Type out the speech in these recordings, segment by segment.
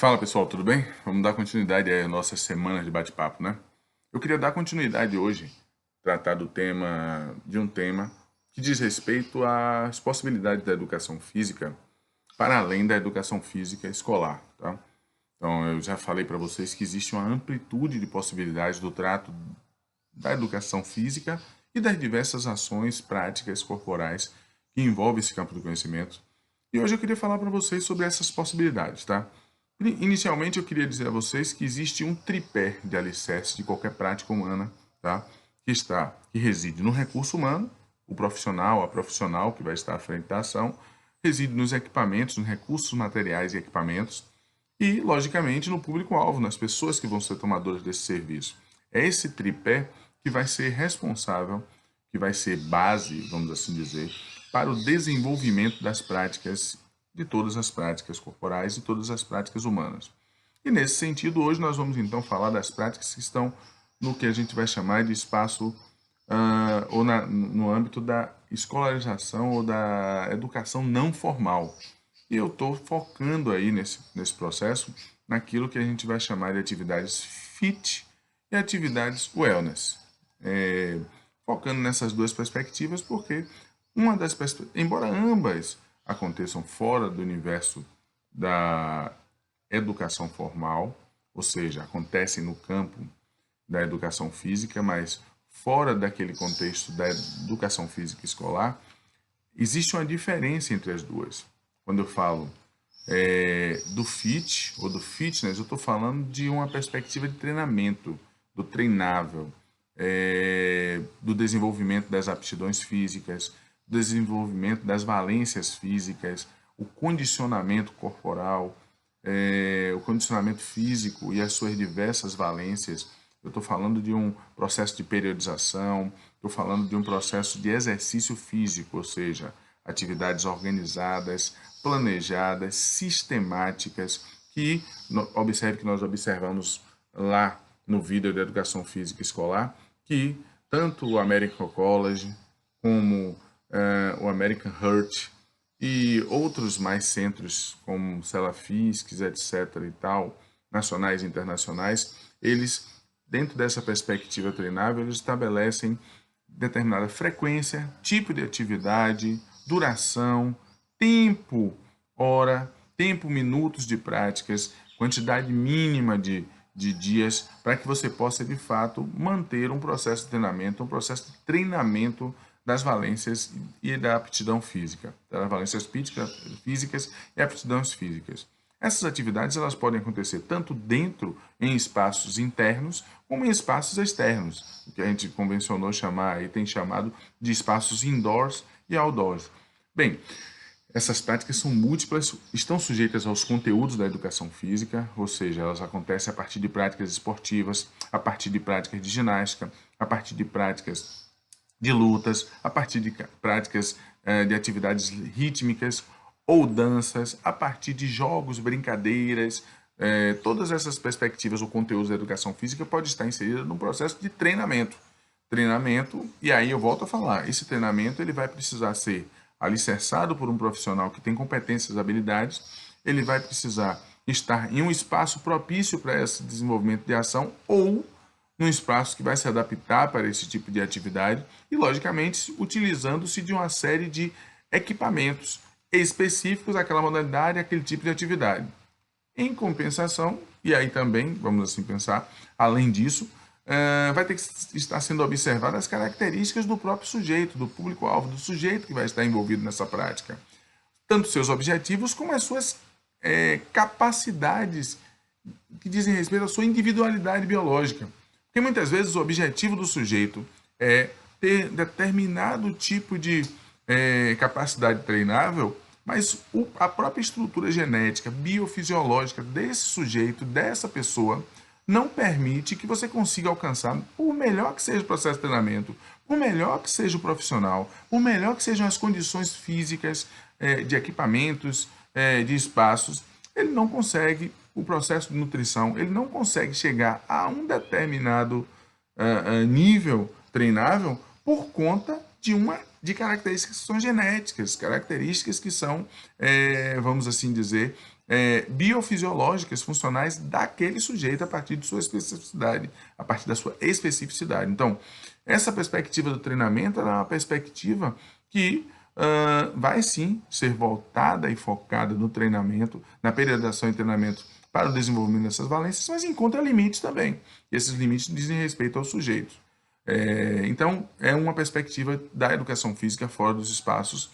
Fala pessoal, tudo bem? Vamos dar continuidade aí às nossas semanas de bate-papo, né? Eu queria dar continuidade hoje, tratar de um tema que diz respeito às possibilidades da educação física para além da educação física escolar, tá? Então, eu já falei para vocês que existe uma amplitude de possibilidades do trato da educação física e das diversas ações práticas corporais que envolvem esse campo do conhecimento. E hoje eu queria falar para vocês sobre essas possibilidades, tá? Inicialmente, eu queria dizer a vocês que existe um tripé de alicerce de qualquer prática humana, tá? Que reside no recurso humano, o profissional, a profissional que vai estar à frente da ação, reside nos equipamentos, nos recursos materiais e equipamentos, e, logicamente, no público-alvo, nas pessoas que vão ser tomadoras desse serviço. É esse tripé que vai ser responsável, que vai ser base, vamos assim dizer, para o desenvolvimento das práticas, de todas as práticas corporais e todas as práticas humanas. E nesse sentido, hoje nós vamos então falar das práticas que estão no que a gente vai chamar de espaço, no âmbito da escolarização ou da educação não formal. E eu estou focando aí nesse processo naquilo que a gente vai chamar de atividades fit e atividades wellness. Focando nessas duas perspectivas, porque embora ambas aconteçam fora do universo da educação formal, ou seja, acontecem no campo da educação física, mas fora daquele contexto da educação física escolar, existe uma diferença entre as duas. Quando eu falo do fit ou do fitness, eu estou falando de uma perspectiva de treinamento, do treinável, do desenvolvimento das aptidões físicas, do desenvolvimento das valências físicas, o condicionamento corporal, o condicionamento físico e as suas diversas valências. Eu estou falando de um processo de periodização, estou falando de um processo de exercício físico, ou seja, atividades organizadas, planejadas, sistemáticas, que observe que nós observamos lá no vídeo da educação física escolar, que tanto o American College como o American Heart e outros mais centros como Salafisques, etc. e tal, nacionais e internacionais, eles, dentro dessa perspectiva treinável, eles estabelecem determinada frequência, tipo de atividade, duração, tempo, hora, tempo, minutos de práticas, quantidade mínima de dias, para que você possa, de fato, manter um processo de treinamento, um processo de treinamento das valências e da aptidão física, das valências físicas e aptidões físicas. Essas atividades elas podem acontecer tanto dentro, em espaços internos, como em espaços externos, o que a gente convencionou chamar e tem chamado de espaços indoors e outdoors. Bem, essas práticas são múltiplas, estão sujeitas aos conteúdos da educação física, ou seja, elas acontecem a partir de práticas esportivas, a partir de práticas de ginástica, a partir de práticas de lutas, a partir de práticas de atividades rítmicas ou danças, a partir de jogos, brincadeiras, todas essas perspectivas ou conteúdos da educação física pode estar inserida num processo de treinamento. Treinamento, e aí eu volto a falar, esse treinamento ele vai precisar ser alicerçado por um profissional que tem competências e habilidades, ele vai precisar estar em um espaço propício para esse desenvolvimento de ação ou num espaço que vai se adaptar para esse tipo de atividade e, logicamente, utilizando-se de uma série de equipamentos específicos àquela modalidade, àquele tipo de atividade. Em compensação, e aí também, vamos assim pensar, além disso, vai ter que estar sendo observadas as características do próprio sujeito, do público-alvo, do sujeito que vai estar envolvido nessa prática. Tanto seus objetivos como as suas capacidades que dizem respeito à sua individualidade biológica. Porque muitas vezes o objetivo do sujeito é ter determinado tipo de capacidade treinável, mas a própria estrutura genética, biofisiológica desse sujeito, dessa pessoa, não permite que você consiga alcançar, por melhor que seja o processo de treinamento, por melhor que seja o profissional, por melhor que sejam as condições físicas, de equipamentos, de espaços, ele não consegue, o processo de nutrição, ele não consegue chegar a um determinado nível treinável por conta de características que são genéticas, características que são, vamos assim dizer, biofisiológicas, funcionais daquele sujeito a partir de sua especificidade, a partir da sua especificidade. Então, essa perspectiva do treinamento é uma perspectiva que vai sim ser voltada e focada no treinamento, na periodização e treinamento para o desenvolvimento dessas valências, mas encontra limites também. E esses limites dizem respeito aos sujeitos. Então, é uma perspectiva da educação física fora dos espaços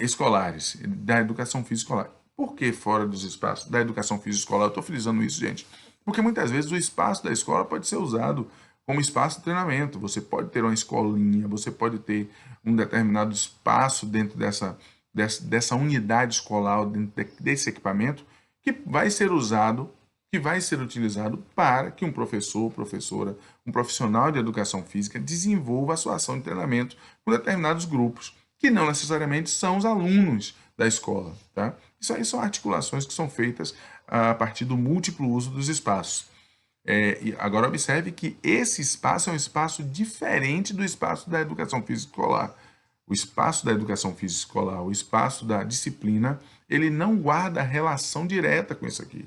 escolares, da educação física escolar. Por que fora dos espaços da educação física escolar? Eu estou frisando isso, gente, porque muitas vezes o espaço da escola pode ser usado como espaço de treinamento. Você pode ter uma escolinha, você pode ter um determinado espaço dentro dessa unidade escolar, dentro desse equipamento, que vai ser usado, que vai ser utilizado para que um professor, professora, um profissional de educação física desenvolva a sua ação de treinamento com determinados grupos, que não necessariamente são os alunos da escola. Tá? Isso aí são articulações que são feitas a partir do múltiplo uso dos espaços. E agora observe que esse espaço é um espaço diferente do espaço da educação física escolar. O espaço da educação física escolar, o espaço da disciplina, ele não guarda relação direta com isso aqui.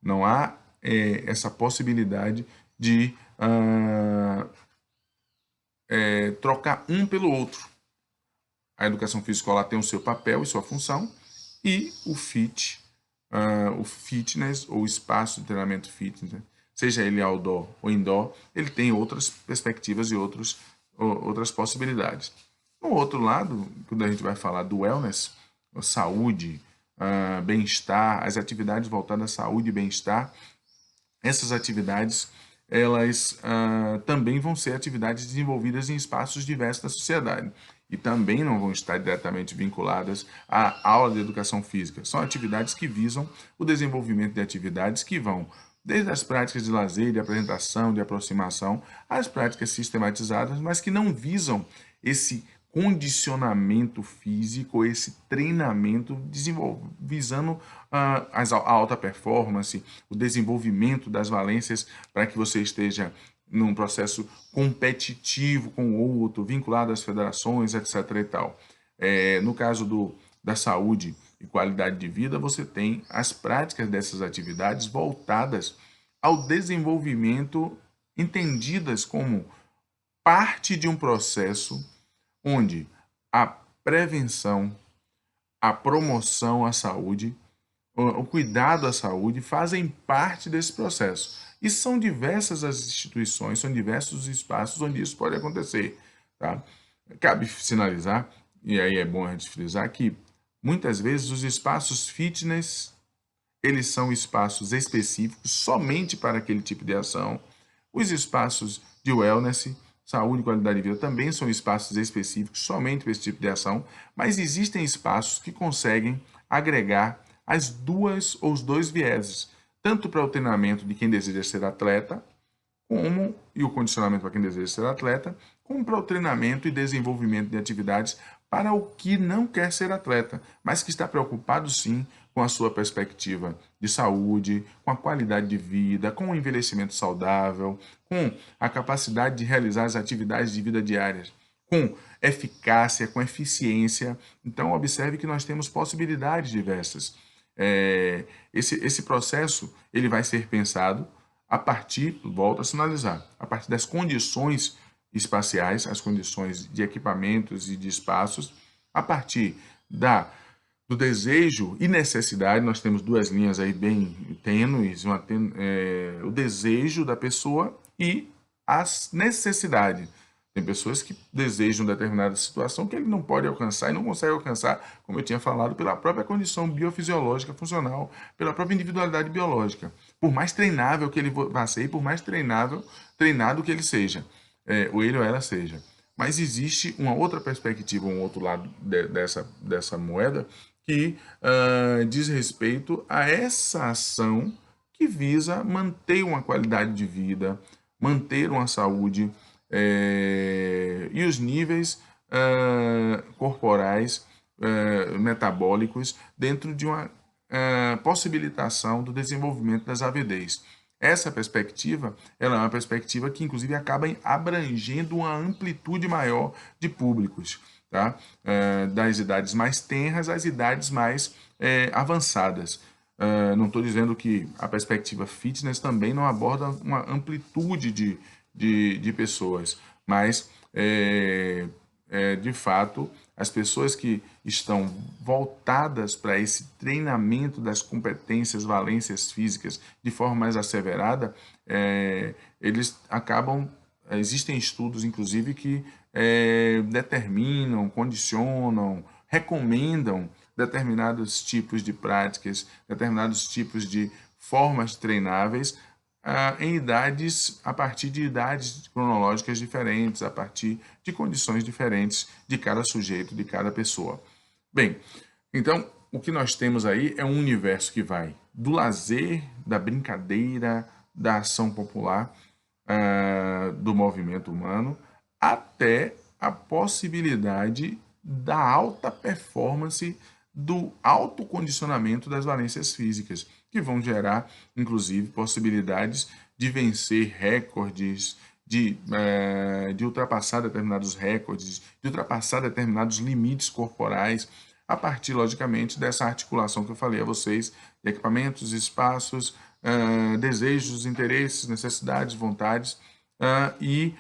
Não há essa possibilidade de trocar um pelo outro. A educação física escolar tem o seu papel e sua função, e o fitness, ou espaço de treinamento fitness, né? Seja ele outdoor ou indoor, ele tem outras perspectivas e outras possibilidades. No outro lado, quando a gente vai falar do wellness, saúde, bem-estar, as atividades voltadas à saúde e bem-estar, essas atividades, elas também vão ser atividades desenvolvidas em espaços diversos da sociedade e também não vão estar diretamente vinculadas à aula de educação física. São atividades que visam o desenvolvimento de atividades que vão desde as práticas de lazer, de apresentação, de aproximação, às práticas sistematizadas, mas que não visam esse condicionamento físico, esse treinamento visando a alta performance, o desenvolvimento das valências para que você esteja num processo competitivo com o outro, vinculado às federações, etc. e tal. No caso da saúde e qualidade de vida, você tem as práticas dessas atividades voltadas ao desenvolvimento, entendidas como parte de um processo onde a prevenção, a promoção à saúde, o cuidado à saúde fazem parte desse processo. E são diversas as instituições, são diversos os espaços onde isso pode acontecer. Tá? Cabe sinalizar, e aí é bom a gente frisar, que muitas vezes os espaços fitness, eles são espaços específicos somente para aquele tipo de ação. Os espaços de wellness, saúde e qualidade de vida, também são espaços específicos somente para esse tipo de ação, mas existem espaços que conseguem agregar as duas ou os dois vieses, tanto para o treinamento de quem deseja ser atleta, e o condicionamento para quem deseja ser atleta, como para o treinamento e desenvolvimento de atividades para o que não quer ser atleta, mas que está preocupado sim com a sua perspectiva de saúde, com a qualidade de vida, com o envelhecimento saudável, com a capacidade de realizar as atividades de vida diárias, com eficácia, com eficiência. Então, observe que nós temos possibilidades diversas. Esse processo ele vai ser pensado a partir, volto a sinalizar, a partir das condições espaciais, as condições de equipamentos e de espaços, a partir do desejo e necessidade. Nós temos duas linhas aí bem tênues, o desejo da pessoa e as necessidades. Tem pessoas que desejam determinada situação que ele não pode alcançar e não consegue alcançar, como eu tinha falado, pela própria condição biofisiológica funcional, pela própria individualidade biológica. Por mais treinável que ele vá ser, por mais treinado que ele seja, ou ele ou ela seja. Mas existe uma outra perspectiva, um outro lado dessa moeda, que diz respeito a essa ação que visa manter uma qualidade de vida, manter uma saúde e os níveis corporais, metabólicos, dentro de uma possibilitação do desenvolvimento das AVDs. Essa perspectiva, ela é uma perspectiva que, inclusive, acaba abrangendo uma amplitude maior de públicos. tá? Das idades mais tenras às idades mais avançadas. Não estou dizendo que a perspectiva fitness também não aborda uma amplitude de pessoas, mas, de fato, as pessoas que estão voltadas para esse treinamento das competências, valências físicas de forma mais asseverada, eles acabam. Existem estudos, inclusive, que determinam, condicionam, recomendam determinados tipos de práticas, determinados tipos de formas treináveis em idades, a partir de idades cronológicas diferentes, a partir de condições diferentes de cada sujeito, de cada pessoa. Bem, então, o que nós temos aí é um universo que vai do lazer, da brincadeira, da ação popular, do movimento humano, até a possibilidade da alta performance, do autocondicionamento das valências físicas, que vão gerar, inclusive, possibilidades de vencer recordes, de ultrapassar determinados recordes, de ultrapassar determinados limites corporais, a partir, logicamente, dessa articulação que eu falei a vocês, de equipamentos, espaços, desejos, interesses, necessidades, vontades e,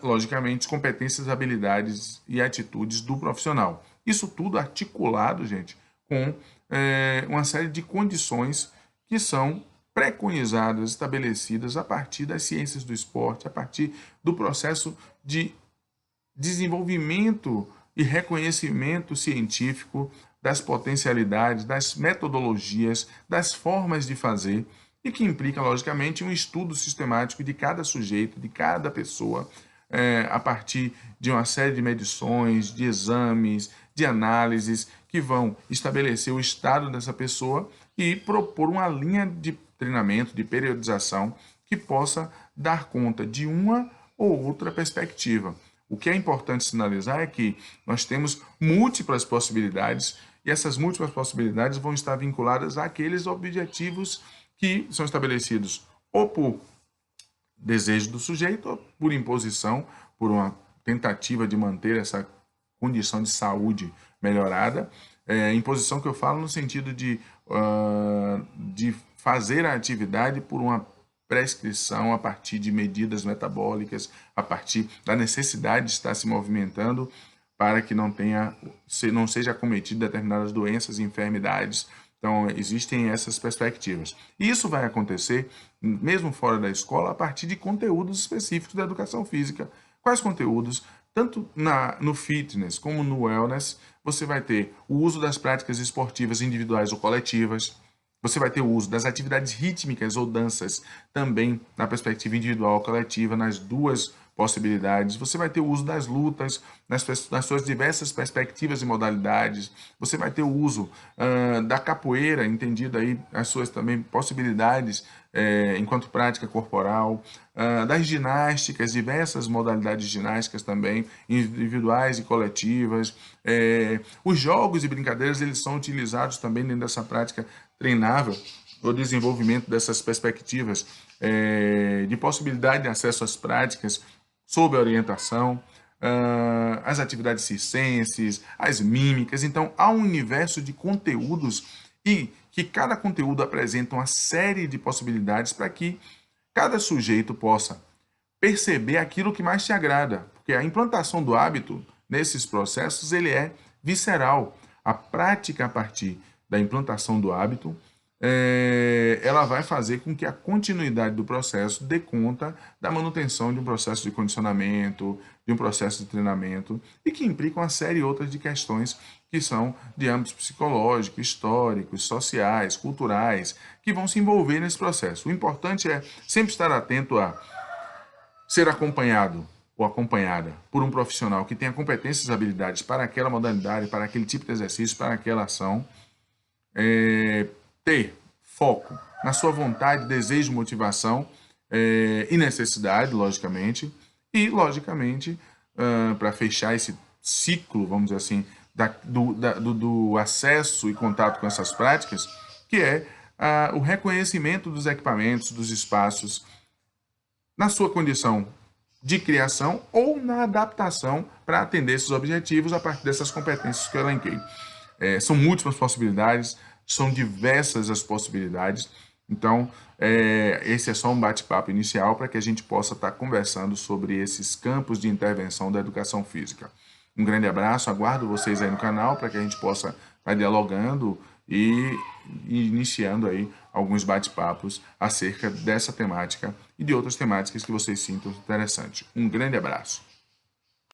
logicamente, competências, habilidades e atitudes do profissional. Isso tudo articulado, gente, com uma série de condições que são preconizadas, estabelecidas a partir das ciências do esporte, a partir do processo de desenvolvimento e reconhecimento científico das potencialidades, das metodologias, das formas de fazer, e que implica, logicamente, um estudo sistemático de cada sujeito, de cada pessoa, a partir de uma série de medições, de exames, de análises, que vão estabelecer o estado dessa pessoa e propor uma linha de treinamento, de periodização, que possa dar conta de uma ou outra perspectiva. O que é importante sinalizar é que nós temos múltiplas possibilidades, e essas múltiplas possibilidades vão estar vinculadas àqueles objetivos que são estabelecidos ou por desejo do sujeito, ou por imposição, por uma tentativa de manter essa condição de saúde melhorada. Imposição que eu falo no sentido de fazer a atividade por uma prescrição, a partir de medidas metabólicas, a partir da necessidade de estar se movimentando para que não seja acometido determinadas doenças e enfermidades. Então, existem essas perspectivas. E isso vai acontecer, mesmo fora da escola, a partir de conteúdos específicos da educação física. Quais conteúdos? Tanto no fitness como no wellness, você vai ter o uso das práticas esportivas individuais ou coletivas. Você vai ter o uso das atividades rítmicas ou danças, também na perspectiva individual ou coletiva, nas duas possibilidades. Você vai ter o uso das lutas, nas suas diversas perspectivas e modalidades. Você vai ter o uso da capoeira, entendido aí as suas também possibilidades enquanto prática corporal, das ginásticas, diversas modalidades ginásticas também, individuais e coletivas. Os jogos e brincadeiras, eles são utilizados também dentro dessa prática treinável, o desenvolvimento dessas perspectivas de possibilidade de acesso às práticas sob a orientação, as atividades circenses, as mímicas. Então, há um universo de conteúdos e que cada conteúdo apresenta uma série de possibilidades para que cada sujeito possa perceber aquilo que mais te agrada, porque a implantação do hábito nesses processos ele é visceral. A prática a partir da implantação do hábito, ela vai fazer com que a continuidade do processo dê conta da manutenção de um processo de condicionamento, de um processo de treinamento, e que implica uma série outras de questões que são de âmbito psicológico, históricos, sociais, culturais, que vão se envolver nesse processo. O importante é sempre estar atento a ser acompanhado ou acompanhada por um profissional que tenha competências e habilidades para aquela modalidade, para aquele tipo de exercício, para aquela ação, ter foco na sua vontade, desejo, motivação e necessidade, logicamente, e, logicamente, para fechar esse ciclo, vamos dizer assim, do acesso e contato com essas práticas, que é o reconhecimento dos equipamentos, dos espaços, na sua condição de criação ou na adaptação para atender esses objetivos a partir dessas competências que eu elenquei. São múltiplas possibilidades, são diversas as possibilidades. Então, esse é só um bate-papo inicial para que a gente possa estar conversando sobre esses campos de intervenção da educação física. Um grande abraço, aguardo vocês aí no canal para que a gente possa estar dialogando e iniciando aí alguns bate-papos acerca dessa temática e de outras temáticas que vocês sintam interessante. Um grande abraço.